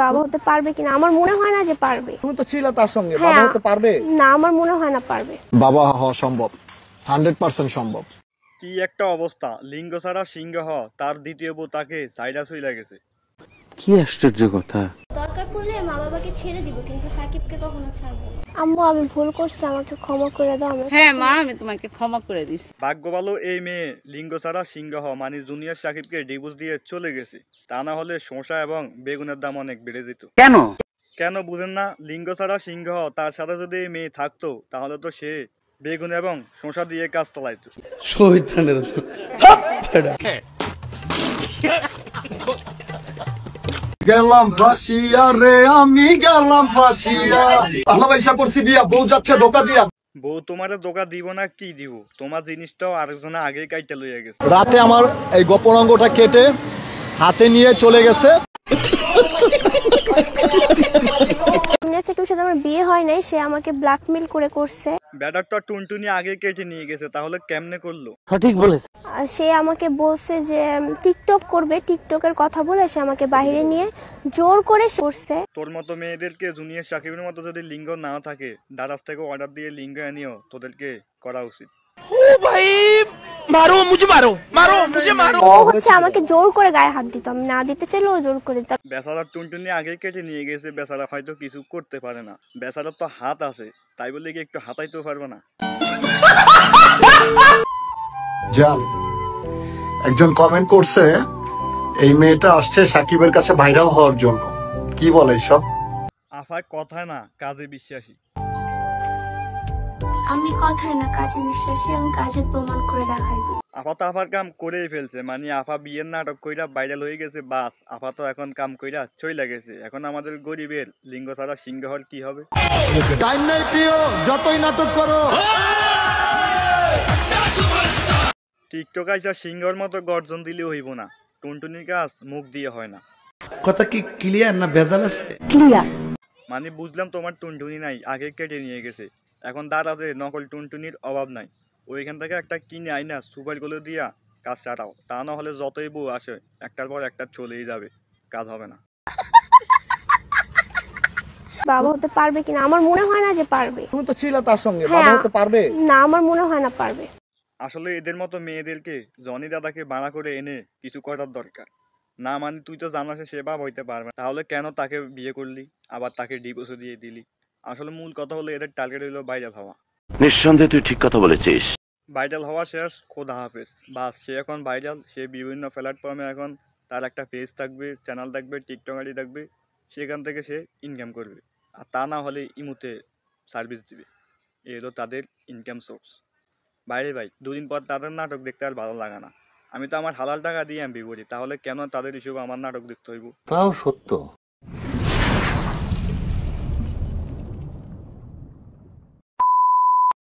বাবা হতে পারবে কিনা আমার মনে হয় না যে পারবে। তুমি তো ছিলে তার সঙ্গে, বাবা হতে পারবে না, আমার মনে হয় না পারবে। বাবা হওয়া সম্ভব, 100% সম্ভব। কি একটা অবস্থা, লিঙ্গ ছাড়া সিংহ তার দ্বিতীয় বউ তাকে সাইডা চইলা গেছে। কি আশ্চর্য কথা। দরকার পড়লে মা বাবাকে ছেড়ে দিব, কিন্তু সাকিবকে কখনো ছাড়বো না। আম্মু আমি ভুল করছি, আমাকে ক্ষমা করে দাও। হ্যাঁ মা, আমি তোমাকে ক্ষমা করে দিছি। ভাগ্য ভালো এই মেয়ে লিঙ্গ ছাড়া সিংহ মানে জুনিয়র সাকিবকে ডিভোর্স দিয়ে চলে গেছে, তা না হলে শসা এবং বেগুনের দাম অনেক বেড়ে যেত। কেন কেন বুঝেন না? লিঙ্গ ছাড়া সিংহ তার সাথে যদি এই মেয়ে থাকতো তাহলে তো সে বেগুন এবং শসা দিয়ে কাজ চালাইতো। গেলাম ফাঁসিয়া রে, আমি গেলাম ফাঁসিয়া। আল্লাহ পয়সা করছি বিয়া, বউ যাচ্ছে ধোকা দিয়া। বউ তোমারে ধোকা দিব না কি দিব, তোমার জিনিসটাও আরেকজনে আগেই কাইটা লইয়া গেছে। রাতে আমার এই গোপন অঙ্গটা কেটে হাতে নিয়ে চলে গেছে। সাকিবের সাথে আমার বিয়ে হয় নাই, সে আমাকে ব্ল্যাকমেল করে করছে। ব্যাটার তো টুনটুনি আগে কেটে নিয়ে গেছে, তাহলে কেমনে করলো? সঠিক বলেছে। আর সে আমাকে বলছে যে টিকটক করবে, টিকটকের কথা বলে সে আমাকে বাইরে নিয়ে জোর করে করছে। তোর মতো মেয়েদেরকে জুনিয়র সাকিবের মতো যদি লিঙ্গ না থাকে, দারাজ থেকে অর্ডার দিয়ে লিঙ্গ আনিও তোদেরকে করা উচিত। ও হচ্ছে আমাকে জোর করে গায়ে হাত দিত, আমি না দিতে চাইলেও জোর করে দিত। বেচারা টুনটুনি আগে কেটে নিয়ে গেছে, বেচারা হয়তো কিছু করতে পারে না, বেচারার তো হাত আছে, তাই বলে কি একটু হাতাইতেও পারবে না? জান, একজন কমেন্ট করছে এই মেয়েটা আসছে সাকিবের কাছে ভাইরাল হওয়ার জন্য, কি বলে সব? আফায় কথায় না কাজে বিশ্বাসী। আমি কথায় না কাজে বিশ্বাসী, আমি কাজের প্রমাণ করে দেখাই দিই। আফা তো আফার কাম করেই ফেলছে, মানে আফা বিয়ের নাটক কইরা ভাইরাল হয়ে গেছে, বাস আফা তো এখন কাম কইরা চইলা গেছে। এখন আমাদের গরিবের লিঙ্গ ছাড়া সিংহ হওয়ার কি হবে? টাইম নাই প্রিয়, যতই নাটক করো। টিকটক আইসা সিংহর মতো গর্জন দিলে হইব না, টুনটুনির কাজ মুখ দিয়ে হয় না। কথা কি ক্লিয়ার না ভেজাল আছে? মানে বুঝলাম তোমার টুনটুনি নাই, আগে কেটে নিয়ে গেছে, এখন দাঁড়াতে নকল টুনটুনির অভাব নাই, ওইখান থেকে একটা কিনে আইনা সুপারগুলো দিয়া কাজ চাটাও, তা না হলে যতই বউ আসে একটার পর একটা চলেই যাবে, কাজ হবে না। বাবা হতে পারবে কিনা আমার মনে হয় না যে পারবে। তুমি তো ছিলে তার সঙ্গে, বাবা হতে পারবে না, আমার মনে হয় না পারবে। আসলে এদের মতো মেয়েদেরকে জনি দাদাকে ভাড়া করে এনে কিছু করার দরকার। না মানে তুই তো জানাস সে বাপ হইতে পারবে না, তাহলে কেন তাকে বিয়ে করলি, আবার তাকে ডিভোর্সও দিয়ে দিলি? আসলে মূল কথা হলো এদের টার্গেট হইলো ভাইরাল হওয়া। নিঃসন্দেহে তুই ঠিক কথা বলেছিস। ভাইরাল হওয়া শেষ, খোদা হাফেজ, বাস সে এখন ভাইরাল, সে বিভিন্ন প্ল্যাটফর্মে এখন তার একটা পেজ থাকবে, চ্যানেল থাকবে, টিকটক আইডি থাকবে, সেখান থেকে সে ইনকাম করবে। আর তা না হলে ইমুতে সার্ভিস দিবে, এই হলো তাদের ইনকাম সোর্স। বাইরে ভাই, দুদিন পর তাদের নাটক দেখতে আর ভালো লাগে না। আমি তো আমার হালাল টাকা দিয়ে এমবি করি, তাহলে কেন তাদের হিসেবে আমার নাটক দেখতে হইব? তাও সত্য।